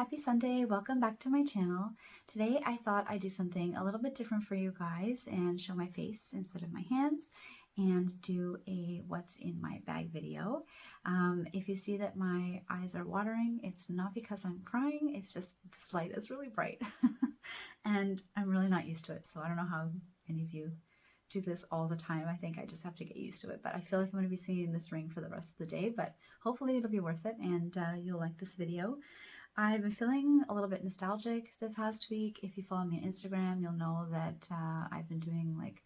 Happy Sunday, welcome back to my channel. Today I thought I'd do something a little bit different for you guys and show my face instead of my hands and do a what's in my bag video. If you see that my eyes are watering, it's not because I'm crying, it's just this light is really bright and I'm really not used to it, so I don't know how any of you do this all the time. I think I just have to get used to it, but I feel like I'm going to be seeing this ring for the rest of the day, but hopefully it'll be worth it and you'll like this video. I've been feeling a little bit nostalgic the past week. If you follow me on Instagram, you'll know that I've been doing like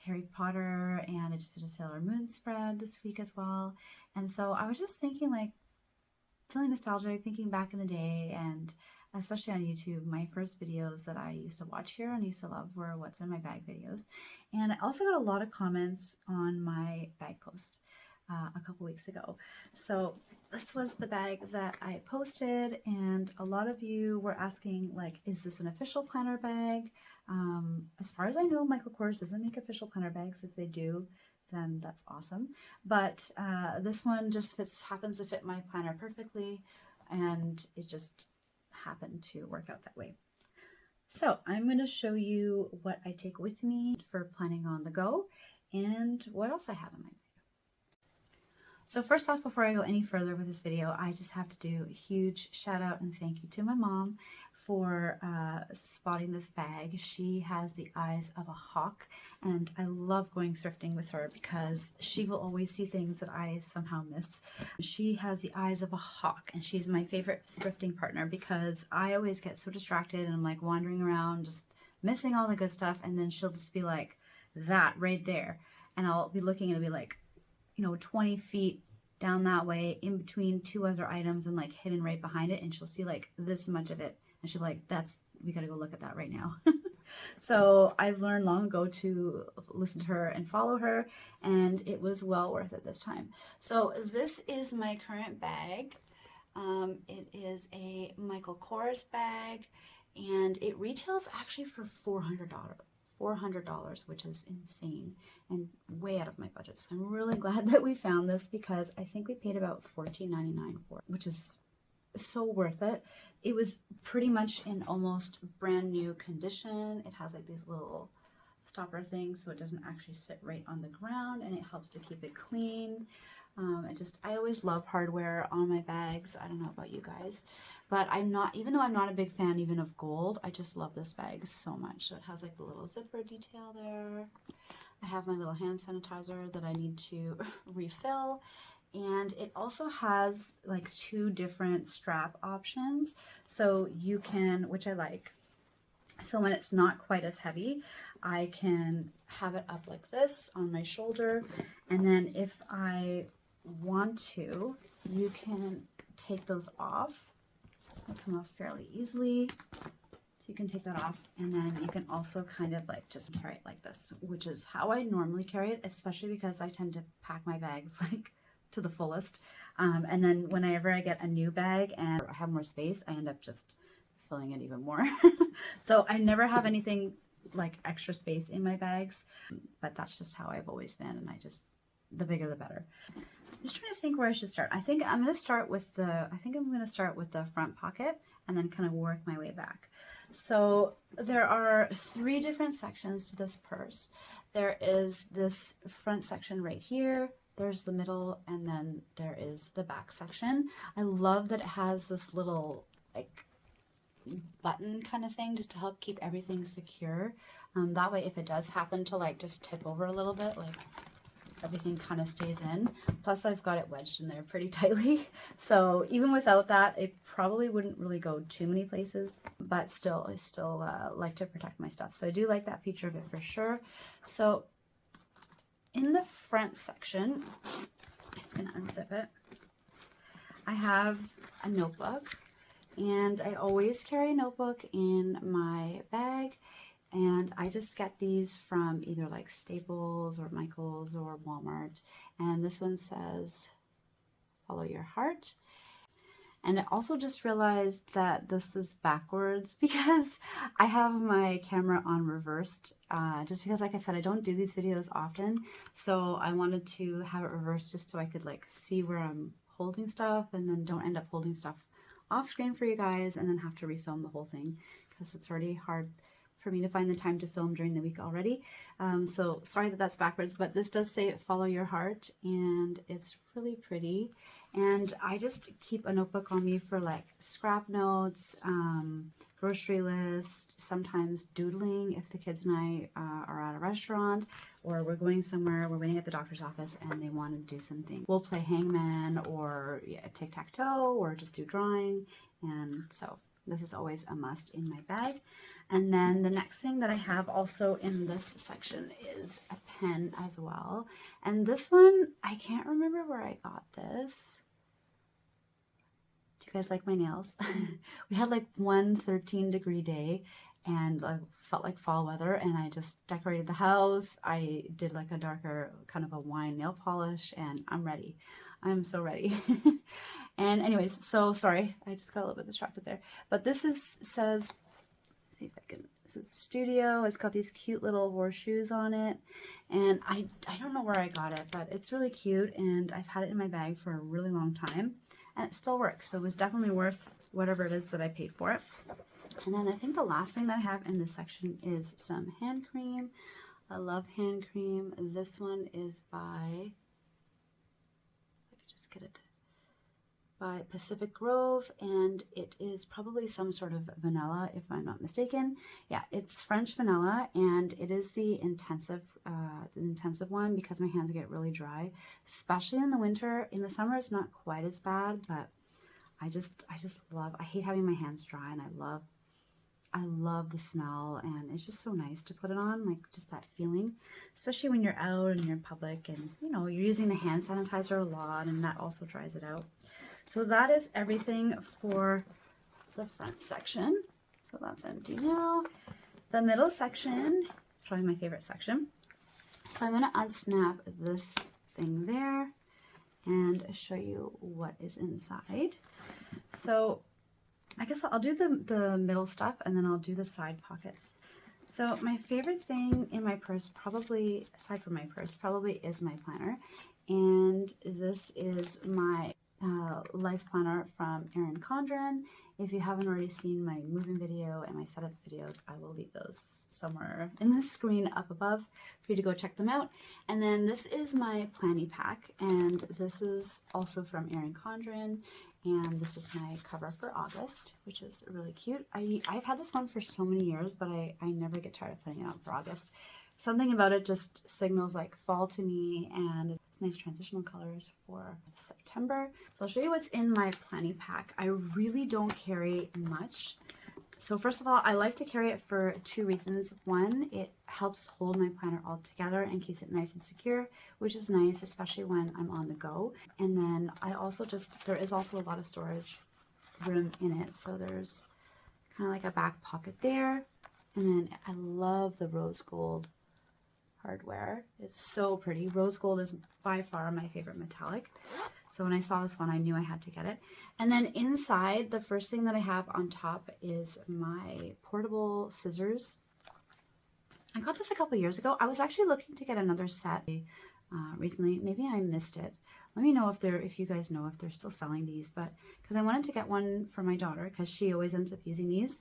Harry Potter, and I just did a Sailor Moon spread this week as well. And so I was just thinking, like, feeling nostalgic, thinking back in the day, and especially on YouTube, my first videos that I used to watch here and used to love were what's in my bag videos. And I also got a lot of comments on my bag post a couple weeks ago. So this was the bag that I posted, and a lot of you were asking, like, is this an official planner bag? As far as I know, Michael Kors doesn't make official planner bags. If they do, then that's awesome. But this one just happens to fit my planner perfectly, and it just happened to work out that way. So I'm going to show you what I take with me for planning on the go and what else I have in my bag. So first off, before I go any further with this video, I just have to do a huge shout out and thank you to my mom for spotting this bag. She has the eyes of a hawk, and I love going thrifting with her because she will always see things that I somehow miss. She has the eyes of a hawk, and she's my favorite thrifting partner because I always get so distracted and I'm like wandering around just missing all the good stuff, and then she'll just be like, that right there, and I'll be looking and it'll be like, 20 feet down that way in between two other items and like hidden right behind it, and she'll see like this much of it and she'll be like, we gotta go look at that right now. So I've learned long ago to listen to her and follow her, and it was well worth it this time. So this is my current bag. It is a Michael Kors bag, and it retails actually for $400, which is insane and way out of my budget. So I'm really glad that we found this because I think we paid about $14.99 for it, which is so worth it. It was pretty much in almost brand new condition. It has like these little stopper things so it doesn't actually sit right on the ground, and it helps to keep it clean. I always love hardware on my bags. I don't know about you guys, but even though I'm not a big fan even of gold, I just love this bag so much. So it has like the little zipper detail there. I have my little hand sanitizer that I need to refill. And it also has like 2 different strap options. So you can, which I like. So when it's not quite as heavy, I can have it up like this on my shoulder. And then if I want to, you can take those off. They come off fairly easily. So you can take that off, and then you can also kind of like just carry it like this, which is how I normally carry it, especially because I tend to pack my bags like to the fullest. And then whenever I get a new bag and I have more space, I end up just filling it even more. So I never have anything like extra space in my bags, but that's just how I've always been, and the bigger the better. I'm just trying to think where I should start. I think I'm going to start with the front pocket and then kind of work my way back. So there are 3 different sections to this purse. There is this front section right here, there's the middle, and then there is the back section. I love that it has this little like button kind of thing just to help keep everything secure. That way if it does happen to like just tip over a little bit, like everything kind of stays in. Plus I've got it wedged in there pretty tightly. So even without that, it probably wouldn't really go too many places, but still, I still like to protect my stuff. So I do like that feature of it for sure. So in the front section, I'm just gonna unzip it. I have a notebook, and I always carry a notebook in my bag. And I just get these from either like Staples or Michael's or Walmart. And this one says, follow your heart. And I also just realized that this is backwards because I have my camera on reversed, just because, like I said, I don't do these videos often. So I wanted to have it reversed just so I could like see where I'm holding stuff and then don't end up holding stuff off screen for you guys and then have to refilm the whole thing because it's already hard for me to find the time to film during the week already. So sorry that that's backwards, but this does say follow your heart, and it's really pretty. And I just keep a notebook on me for like scrap notes, grocery list, sometimes doodling if the kids and I are at a restaurant or we're going somewhere, we're waiting at the doctor's office and they want to do something. We'll play hangman or tic-tac-toe or just do drawing. And so this is always a must in my bag. And then the next thing that I have also in this section is a pen as well. And this one, I can't remember where I got this. Do you guys like my nails? We had like one 13-degree day and I felt like fall weather, and I just decorated the house. I did like a darker kind of a wine nail polish, and I'm ready. I'm so ready. And anyways, so sorry, I just got a little bit distracted there. But this says, see if I can, it says studio. It's got these cute little horseshoes on it. And I don't know where I got it, but it's really cute, and I've had it in my bag for a really long time, and it still works. So it was definitely worth whatever it is that I paid for it. And then I think the last thing that I have in this section is some hand cream. I love hand cream. This one is by, I could just get it, by Pacific Grove, and it is probably some sort of vanilla if I'm not mistaken. Yeah, it's French vanilla, and it is the intensive one because my hands get really dry, especially in the winter. In the summer it's not quite as bad, but I just love, I hate having my hands dry, and I love the smell, and it's just so nice to put it on, like just that feeling, especially when you're out and you're in public and you know you're using the hand sanitizer a lot, and that also dries it out. So that is everything for the front section. So that's empty now. The middle section is probably my favorite section. So I'm going to unsnap this thing there and show you what is inside. So I guess I'll do the middle stuff, and then I'll do the side pockets. So my favorite thing in my purse, probably, aside from my purse, probably is my planner. And this is my life planner from Erin Condren. If you haven't already seen my moving video and my setup videos, I will leave those somewhere in the screen up above for you to go check them out. And then this is my planning pack, and this is also from Erin Condren, and this is my cover for August, which is really cute. I've had this one for so many years, but I never get tired of putting it out for August. Something about it just signals like fall to me, and it's nice transitional colors for September. So I'll show you what's in my planning pack. I really don't carry much. So first of all, I like to carry it for two reasons. One, it helps hold my planner all together and keeps it nice and secure, which is nice, especially when I'm on the go. And then I also there is also a lot of storage room in it. So there's kind of like a back pocket there. And then I love the rose gold hardware. It's so pretty. Rose gold is by far my favorite metallic. So when I saw this one, I knew I had to get it. And then inside, the first thing that I have on top is my portable scissors. I got this a couple years ago. I was actually looking to get another set recently. Maybe I missed it. Let me know if you guys know if they're still selling these, but because I wanted to get one for my daughter because she always ends up using these.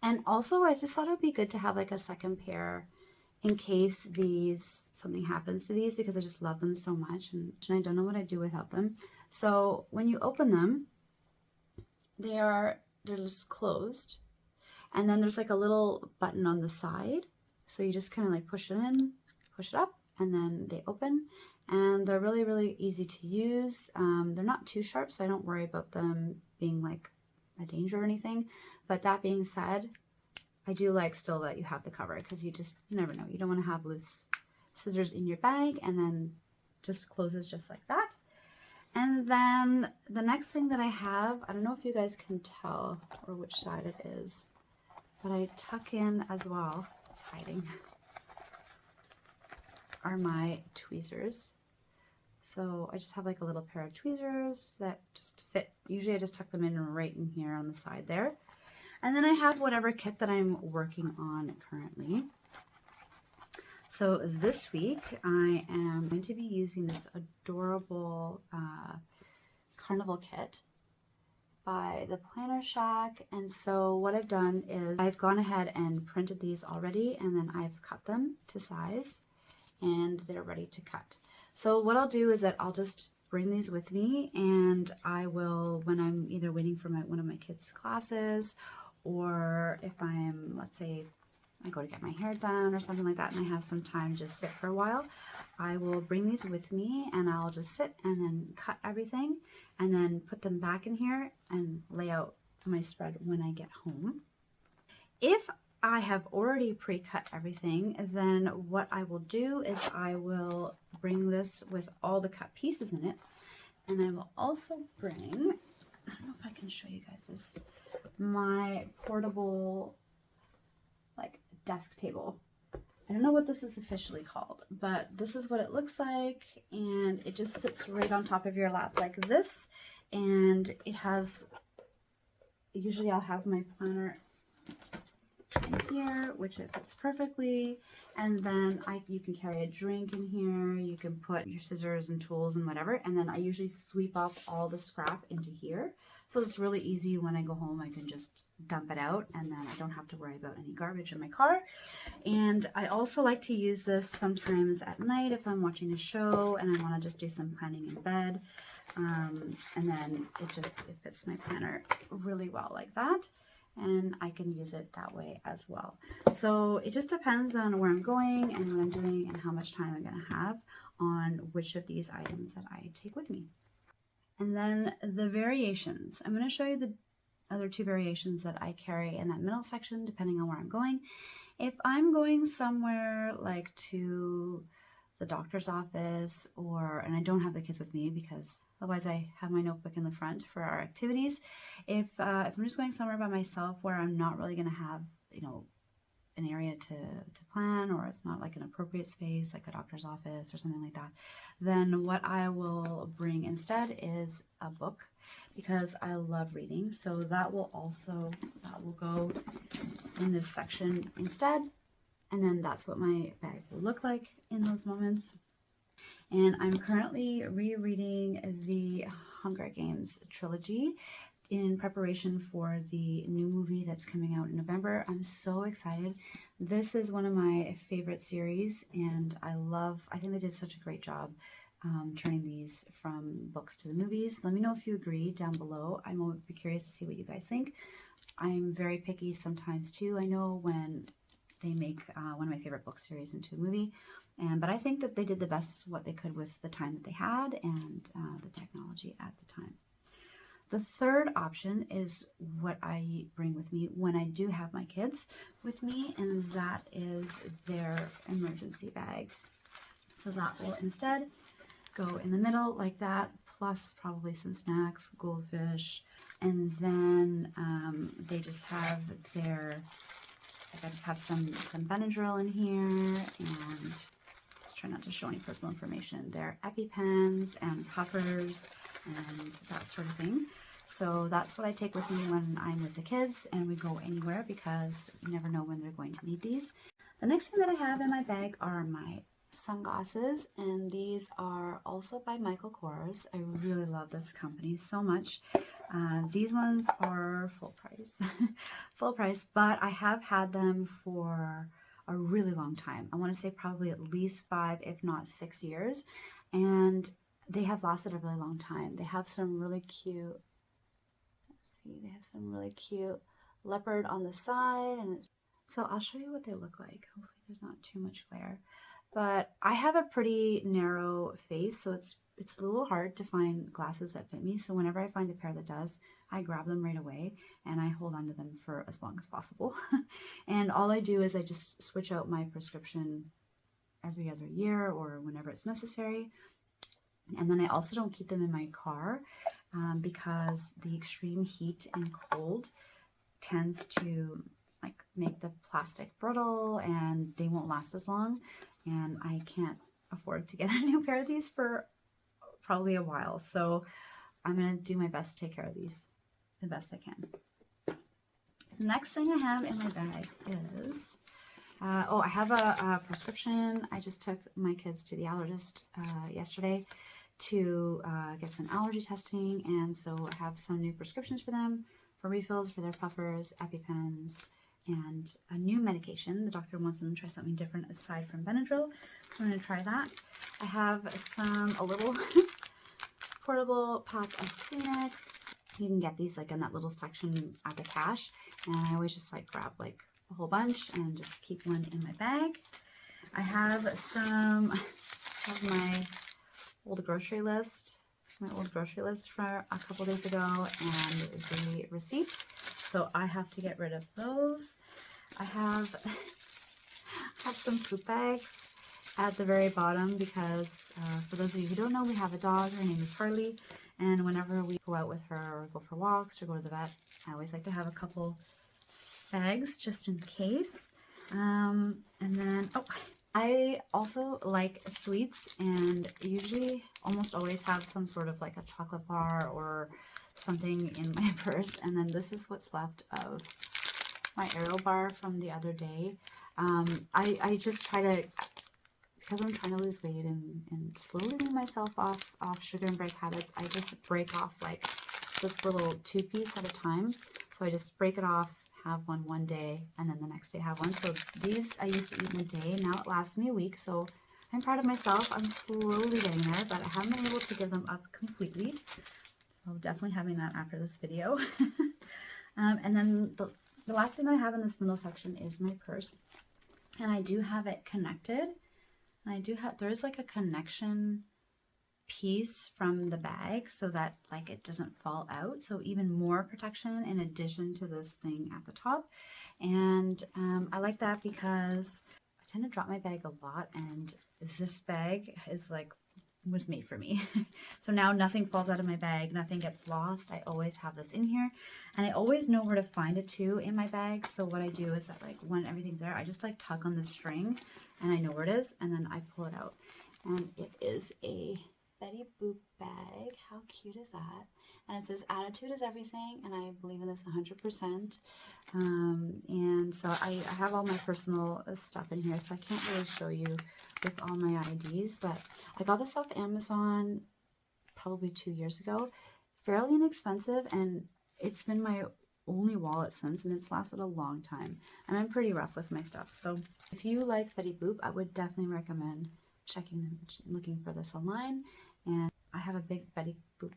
And also I just thought it would be good to have like a second pair in case something happens to these, because I just love them so much, and I don't know what I'd do without them. So when you open them, they're just closed, and then there's like a little button on the side, so you just kind of like push it in, push it up, and then they open, and they're really, really easy to use. They're not too sharp, so I don't worry about them being like a danger or anything. But that being said, I do like still that you have the cover, because you never know. You don't want to have loose scissors in your bag and then just closes just like that. And then the next thing that I have, I don't know if you guys can tell or which side it is, but I tuck in as well, it's hiding, are my tweezers. So I just have like a little pair of tweezers that just fit. Usually I just tuck them in right in here on the side there. And then I have whatever kit that I'm working on currently. So this week I am going to be using this adorable carnival kit by the Planner Shack. And so what I've done is I've gone ahead and printed these already, and then I've cut them to size and they're ready to cut. So what I'll do is that I'll just bring these with me, and I will, when I'm either waiting for one of my kids' classes, or if I'm, let's say, I go to get my hair done or something like that and I have some time to just sit for a while, I will bring these with me and I'll just sit and then cut everything and then put them back in here and lay out my spread when I get home. If I have already pre-cut everything, then what I will do is I will bring this with all the cut pieces in it, and I will also bring, I don't know if I can show you guys this, my portable like desk table. I don't know what this is officially called, but this is what it looks like, and it just sits right on top of your lap like this, and it has, usually I'll have my planner in here, which it fits perfectly, and then you can carry a drink in here, you can put your scissors and tools and whatever, and then I usually sweep up all the scrap into here, so it's really easy. When I go home I can just dump it out, and then I don't have to worry about any garbage in my car. And I also like to use this sometimes at night if I'm watching a show and I want to just do some planning in bed, and then it fits my planner really well like that, and I can use it that way as well. So it just depends on where I'm going and what I'm doing and how much time I'm going to have on which of these items that I take with me. And then the variations. I'm going to show you the other two variations that I carry in that middle section depending on where I'm going. If I'm going somewhere like to the doctor's office, and I don't have the kids with me because otherwise I have my notebook in the front for our activities. If I'm just going somewhere by myself where I'm not really going to have, an area to plan, or it's not like an appropriate space like a doctor's office or something like that, then what I will bring instead is a book, because I love reading. So that will go in this section instead, and then that's what my bag will look like in those moments. And I'm currently rereading the Hunger Games trilogy in preparation for the new movie that's coming out in November. I'm so excited. This is one of my favorite series, and I think they did such a great job turning these from books to the movies. Let me know if you agree down below. I will be curious to see what you guys think. I'm very picky sometimes too. I know when they make one of my favorite book series into a movie, but I think that they did the best what they could with the time that they had and the technology at the time. The third option is what I bring with me when I do have my kids with me, and that is their emergency bag. So that will instead go in the middle like that, plus probably some snacks, goldfish, and then they just have I just have some Benadryl in here, and try not to show any personal information. Their EpiPens and puffers and that sort of thing. So that's what I take with me when I'm with the kids and we go anywhere, because you never know when they're going to need these. The next thing that I have in my bag are my sunglasses, and these are also by Michael Kors. I really love this company so much. These ones are full price, but I have had them for a really long time. I want to say probably at least 5, if not 6 years, and they have lasted a really long time. They have some really cute, they have some really cute leopard on the side, and so I'll show you what they look like. Hopefully there's not too much glare, but I have a pretty narrow face, so it's a little hard to find glasses that fit me. So whenever I find a pair that does, I grab them right away and I hold on to them for as long as possible. And all I do is I just switch out my prescription every other year or whenever it's necessary. And then I also don't keep them in my car because the extreme heat and cold tends to make the plastic brittle and they won't last as long. And I can't afford to get a new pair of these for probably a while. So I'm going to do my best to take care of these the best I can. The next thing I have in my bag is, I have a prescription. I just took my kids to the allergist yesterday to get some allergy testing, and so I have some new prescriptions for them for refills for their puffers, EpiPens, and a new medication. The doctor wants them to try something different aside from Benadryl, so I'm going to try that. I have a little portable pack of Kleenex. You can get these like in that little section at the cash, and I always just like grab like a whole bunch and just keep one in my bag. I have my old grocery list. My old grocery list for a couple days ago and the receipt. So I have to get rid of those. I have some poop bags at the very bottom because for those of you who don't know, we have a dog. Her name is Harley. And whenever we go out with her or go for walks or go to the vet, I always like to have a couple bags just in case. And then, I also like sweets, and usually almost always have some sort of like a chocolate bar or something in my purse. And then this is what's left of my Aero bar from the other day. I just try to, because I'm trying to lose weight and slowly wean myself off sugar and break habits, I just break off like this little 2-piece at a time. So I just break it off, have one day, and then the next day have one. So these I used to eat in a day. Now it lasts me a week, so I'm proud of myself. I'm slowly getting there, but I haven't been able to give them up completely. So definitely having that after this video. And then the last thing I have in this middle section is my purse, and I do have it connected. And I do have, there is like a connection piece from the bag so that like it doesn't fall out, so even more protection in addition to this thing at the top. And I like that because I tend to drop my bag a lot, and this bag is like was made for me. So now nothing falls out of my bag, nothing gets lost. I always have this in here, and I always know where to find it too in my bag. So what I do is that like when everything's there, I just like tug on the string and I know where it is, and then I pull it out. And it is a Betty Boop bag. How cute is that? And it says attitude is everything, and I believe in this 100%. And so I have all my personal stuff in here, so I can't really show you with all my IDs, but I got this off Amazon probably 2 years ago. Fairly inexpensive, and it's been my only wallet since, and it's lasted a long time, and I'm pretty rough with my stuff. So if you like Betty Boop, I would definitely recommend looking for this online. And I have a big Betty Boop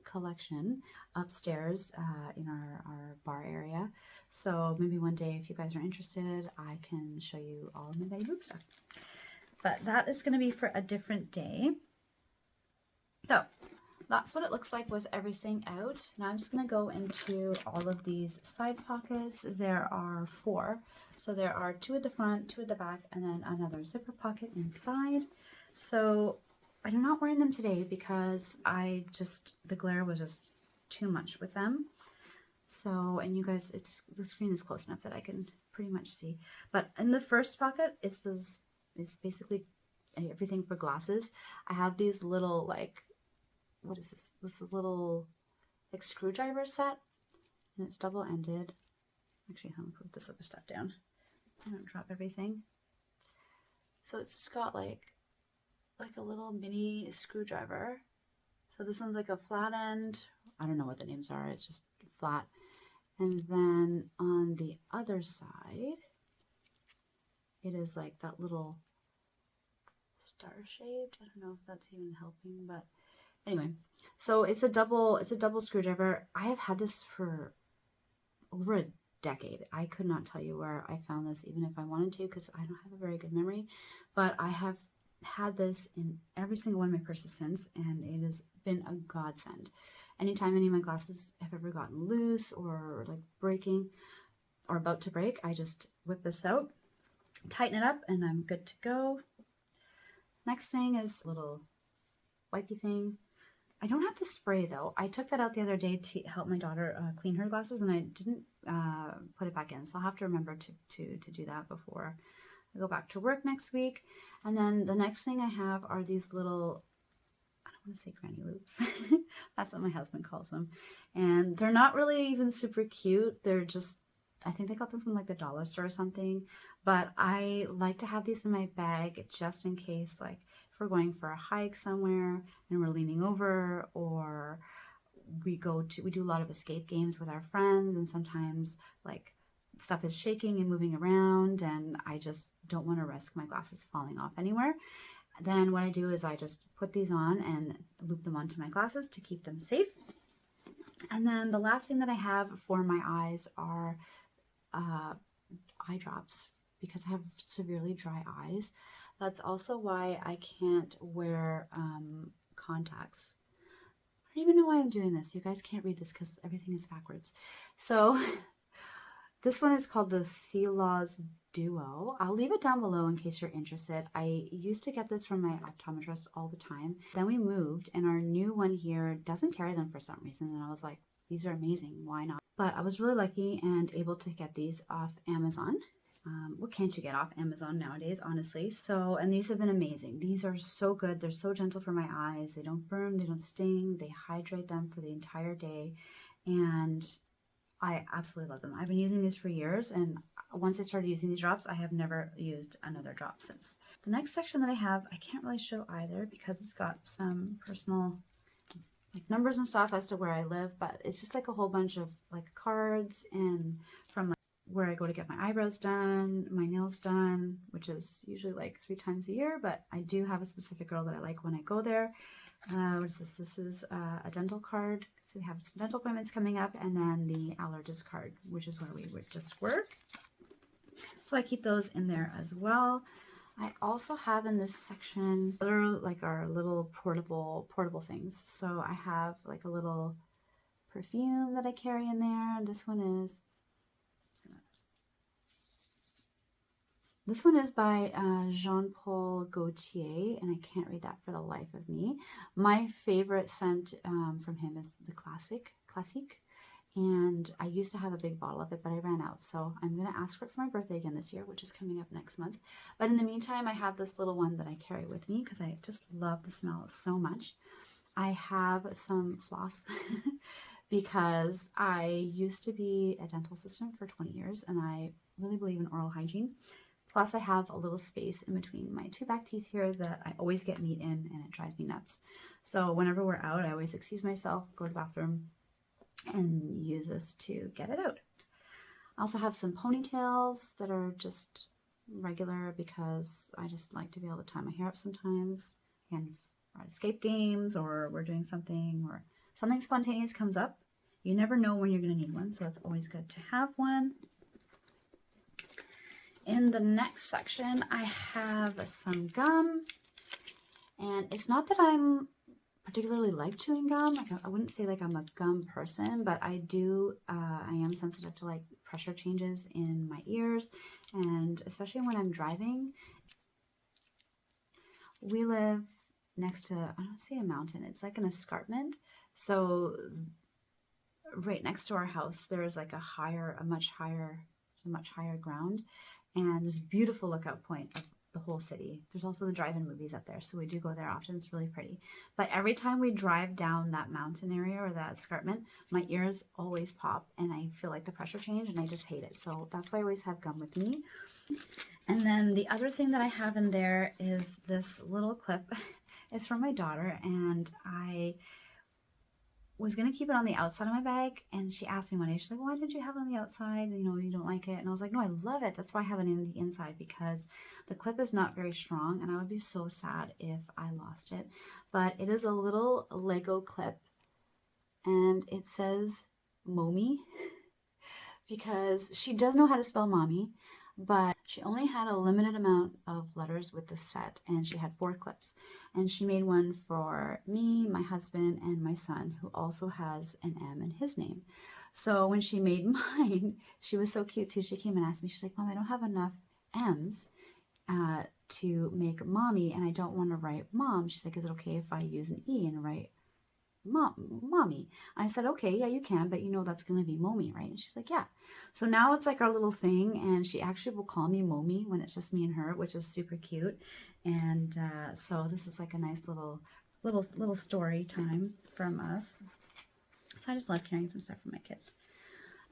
collection upstairs in our bar area. So maybe one day, if you guys are interested, I can show you all of my Betty Boop stuff. But that is going to be for a different day. So that's what it looks like with everything out. Now I'm just going to go into all of these side pockets. There are 4. So there are 2 at the front, 2 at the back, and then another zipper pocket inside. So I'm not wearing them today because the glare was just too much with them. So, and you guys, the screen is close enough that I can pretty much see. But in the first pocket, it's basically everything for glasses. I have these little like, what is this? This is a little like screwdriver set, and it's double-ended. Actually, I'm gonna put this other stuff down. I don't drop everything. So it's just got like a little mini screwdriver. So this one's like a flat end. I don't know what the names are. It's just flat. And then on the other side, it is like that little star-shaped. I don't know if that's even helping, but anyway. So it's a double screwdriver. I have had this for over a decade. I could not tell you where I found this, even if I wanted to, because I don't have a very good memory. But I have had this in every single one of my purses since, and it has been a godsend. Anytime any of my glasses have ever gotten loose or like breaking or about to break, I just whip this out, tighten it up, and I'm good to go. Next thing is a little wipey thing. I don't have the spray though. I took that out the other day to help my daughter clean her glasses, and I didn't put it back in, so I'll have to remember to do that before I go back to work next week. And then the next thing I have are these little, I don't want to say granny loops. That's what my husband calls them. And they're not really even super cute. They're just I think they got them from like the dollar store or something, but I like to have these in my bag just in case, like if we're going for a hike somewhere and we're leaning over, or we do a lot of escape games with our friends, and sometimes like stuff is shaking and moving around and I just don't want to risk my glasses falling off anywhere. Then what I do is I just put these on and loop them onto my glasses to keep them safe. And then the last thing that I have for my eyes are eye drops, because I have severely dry eyes. That's also why I can't wear contacts. I don't even know why I'm doing this. You guys can't read this because everything is backwards. So this one is called the Thelos Duo. I'll leave it down below in case you're interested. I used to get this from my optometrist all the time. Then we moved and our new one here doesn't carry them for some reason. And I was like, these are amazing. Why not? But I was really lucky and able to get these off Amazon. What can't you get off Amazon nowadays, honestly? So, and these have been amazing. These are so good. They're so gentle for my eyes. They don't burn, they don't sting. They hydrate them for the entire day. And I absolutely love them. I've been using these for years, and once I started using these drops, I have never used another drop since. The next section that I have, I can't really show either because it's got some personal like numbers and stuff as to where I live, but it's just like a whole bunch of like cards and from like where I go to get my eyebrows done, my nails done, which is usually like 3 times a year, but I do have a specific girl that I like when I go there. What is this? This is a dental card. So we have some dental appointments coming up, and then the allergist card, which is where we would just work. So I keep those in there as well. I also have in this section other like our little portable things. So I have like a little perfume that I carry in there. And this one is by Jean-Paul Gaultier, and I can't read that for the life of me. My favorite scent from him is the Classique, and I used to have a big bottle of it, but I ran out, so I'm going to ask for it for my birthday again this year, which is coming up next month. But in the meantime, I have this little one that I carry with me because I just love the smell so much. I have some floss because I used to be a dental assistant for 20 years, and I really believe in oral hygiene. Plus, I have a little space in between my 2 back teeth here that I always get meat in, and it drives me nuts. So whenever we're out, I always excuse myself, go to the bathroom, and use this to get it out. I also have some ponytails that are just regular because I just like to be able to tie my hair up sometimes. And for escape games, or we're doing something, or something spontaneous comes up. You never know when you're going to need one, so it's always good to have one. In the next section, I have some gum, and it's not that I'm particularly like chewing gum. Like, I wouldn't say like I'm a gum person, but I am sensitive to like pressure changes in my ears, and especially when I'm driving. We live next to, I don't say a mountain, it's like an escarpment. So right next to our house, there's like a much higher ground. And there's a beautiful lookout point of the whole city. There's also the drive-in movies up there, so we do go there often. It's really pretty. But every time we drive down that mountain area or that escarpment, my ears always pop, and I feel like the pressure change, and I just hate it. So that's why I always have gum with me. And then the other thing that I have in there is this little clip. It's from my daughter, and I was going to keep it on the outside of my bag, and she asked me one day, she's like, why did you have it on the outside? You know, you don't like it. And I was like, no, I love it. That's why I have it in the inside, because the clip is not very strong, and I would be so sad if I lost it. But it is a little Lego clip, and it says mommy, because she does know how to spell mommy, but she only had a limited amount of letters with the set, and she had 4 clips. And she made one for me, my husband, and my son, who also has an M in his name. So when she made mine, she was so cute too. She came and asked me, she's like, Mom, I don't have enough M's to make mommy, and I don't want to write mom. She's like, is it okay if I use an E and write mommy? I said, okay, yeah, you can, but you know that's going to be mommy, right? And she's like, yeah. So now it's like our little thing, and she actually will call me mommy when it's just me and her, which is super cute. And so this is like a nice little story time from us. So I just love carrying some stuff for my kids.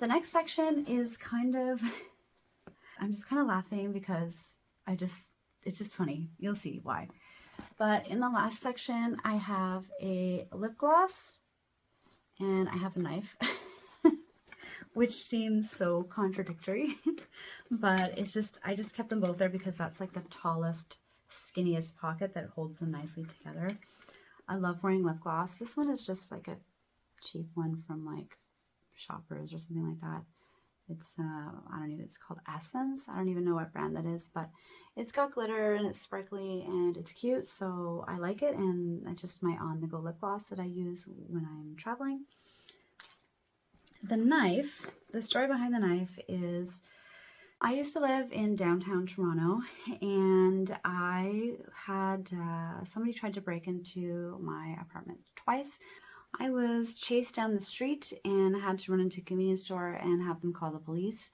The next section is kind of, I'm just kind of laughing because it's just funny. You'll see why. But in the last section, I have a lip gloss and I have a knife, which seems so contradictory, but it's just, I just kept them both there because that's like the tallest, skinniest pocket that holds them nicely together. I love wearing lip gloss. This one is just like a cheap one from like Shoppers or something like that. It's I don't even, it's called Essence. I don't even know what brand that is, but it's got glitter and it's sparkly and it's cute, so I like it, and it's just my on-the-go lip gloss that I use when I'm traveling. The knife, the story behind the knife is, I used to live in downtown Toronto, and I had somebody tried to break into my apartment twice. I was chased down the street and had to run into a convenience store and have them call the police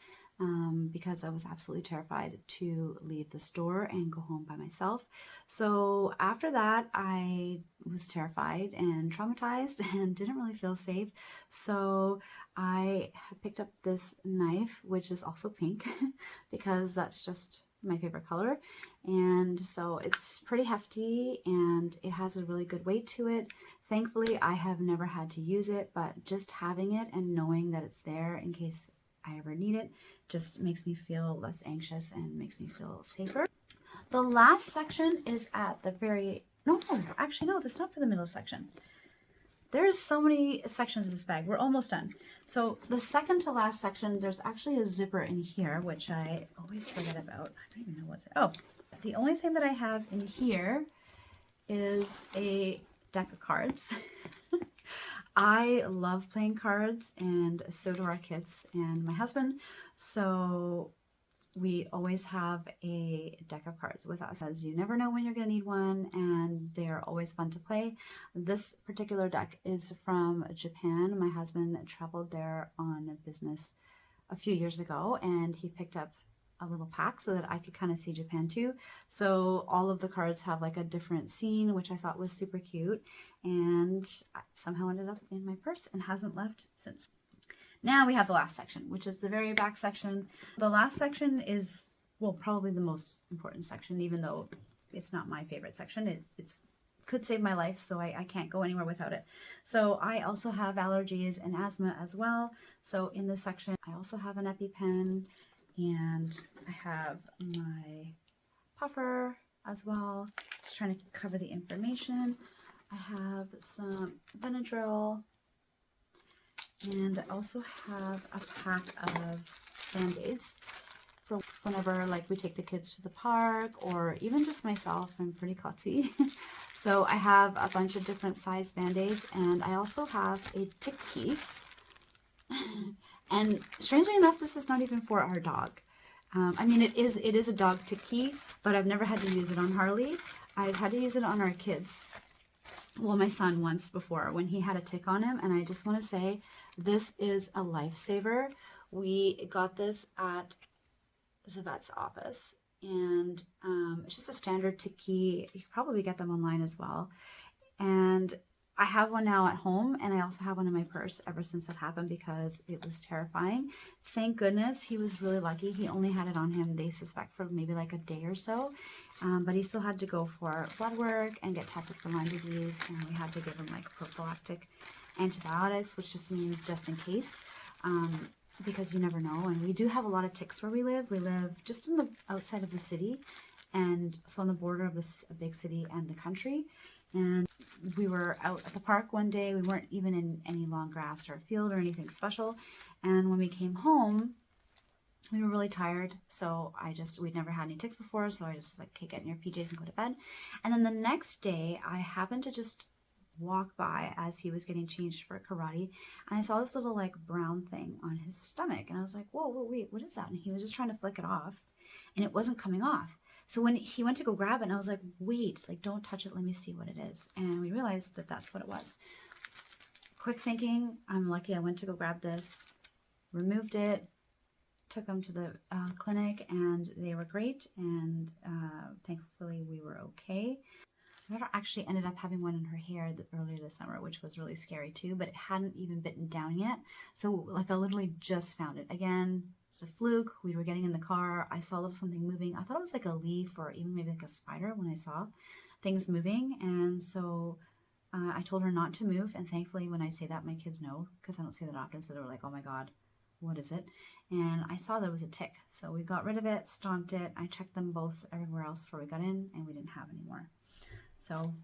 because I was absolutely terrified to leave the store and go home by myself. So after that, I was terrified and traumatized and didn't really feel safe. So I picked up this knife, which is also pink because that's just my favorite color. And so it's pretty hefty and it has a really good weight to it. Thankfully, I have never had to use it, but just having it and knowing that it's there in case I ever need it just makes me feel less anxious and makes me feel safer. The last section is at the very, no, actually no, that's not for the middle section. There's so many sections of this bag. We're almost done. So the second to last section, there's actually a zipper in here, which I always forget about. I don't even know what's it. Oh, the only thing that I have in here is a deck of cards. I love playing cards, and so do our kids and my husband. So we always have a deck of cards with us, as you never know when you're going to need one, and they're always fun to play. This particular deck is from Japan. My husband traveled there on business a few years ago, and he picked up a little pack so that I could kind of see Japan too. So all of the cards have like a different scene, which I thought was super cute, and somehow ended up in my purse and hasn't left since. Now we have the last section, which is the very back section. The last section is, well, probably the most important section, even though it's not my favorite section. It's could save my life, so I can't go anywhere without it. So I also have allergies and asthma as well. So in this section, I also have an EpiPen, and I have my puffer as well. Just trying to cover the information. I have some Benadryl, and I also have a pack of Band-Aids for whenever like we take the kids to the park, or even just myself. I'm pretty klutzy. So I have a bunch of different size Band-Aids, and I also have a tick key. And strangely enough, this is not even for our dog. I mean, it is a dog tick key, but I've never had to use it on Harley. I've had to use it on our kids. Well, my son once before when he had a tick on him, and I just want to say this is a lifesaver. We got this at the vet's office, and it's just a standard tick key. You can probably get them online as well. And I have one now at home, and I also have one in my purse ever since that happened because it was terrifying. Thank goodness he was really lucky. He only had it on him, they suspect, for maybe like a day or so. But he still had to go for blood work and get tested for Lyme disease, and we had to give him like prophylactic antibiotics, which just means just in case, because you never know. And we do have a lot of ticks where we live. We live just in the outside of the city, and so on the border of this a big city and the country. And we were out at the park one day. We weren't even in any long grass or field or anything special. And when we came home, we were really tired. So we'd never had any ticks before. So I just was like, okay, get in your PJs and go to bed. And then the next day, I happened to just walk by as he was getting changed for karate. And I saw this little like brown thing on his stomach. And I was like, whoa, wait, what is that? And he was just trying to flick it off, and it wasn't coming off. So when he went to go grab it, and I was like, wait, like, don't touch it. Let me see what it is. And we realized that that's what it was. Quick thinking, I'm lucky I went to go grab this, removed it, took him to the clinic, and they were great. And thankfully we were okay. daughter actually ended up having one in her hair earlier this summer, which was really scary too, but it hadn't even bitten down yet. So like I literally just found it. Again, it's a fluke. We were getting in the car. I saw something moving. I thought it was like a leaf or even maybe like a spider when I saw things moving. And so I told her not to move. And thankfully when I say that, my kids know, because I don't say that often. So they were like, oh my God, what is it? And I saw there was a tick. So we got rid of it, stomped it. I checked them both everywhere else before we got in, and we didn't have any more. So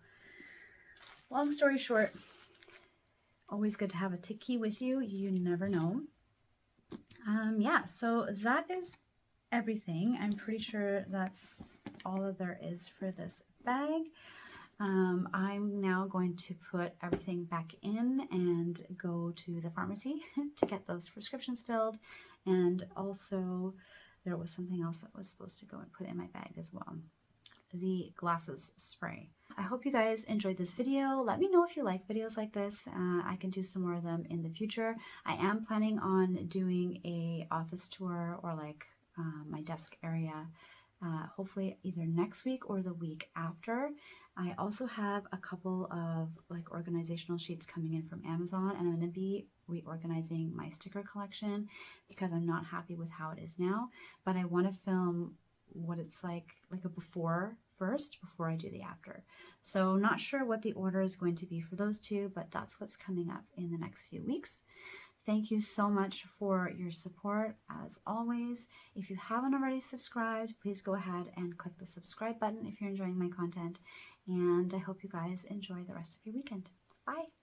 long story short, always good to have a tick key with you. You never know. Yeah, so that is everything. I'm pretty sure that's all that there is for this bag. I'm now going to put everything back in and go to the pharmacy to get those prescriptions filled. And also there was something else that was supposed to go and put in my bag as well. The glasses spray. I hope you guys enjoyed this video. Let me know if you like videos like this. I can do some more of them in the future. I am planning on doing a office tour or like my desk area, hopefully either next week or the week after. I also have a couple of like organizational sheets coming in from Amazon, and I'm going to be reorganizing my sticker collection because I'm not happy with how it is now, but I want to film what it's like a before first before I do the after. So not sure what the order is going to be for those two, but that's what's coming up in the next few weeks. Thank you so much for your support as always. If you haven't already subscribed, please go ahead and click the subscribe button if you're enjoying my content. And I hope you guys enjoy the rest of your weekend. Bye.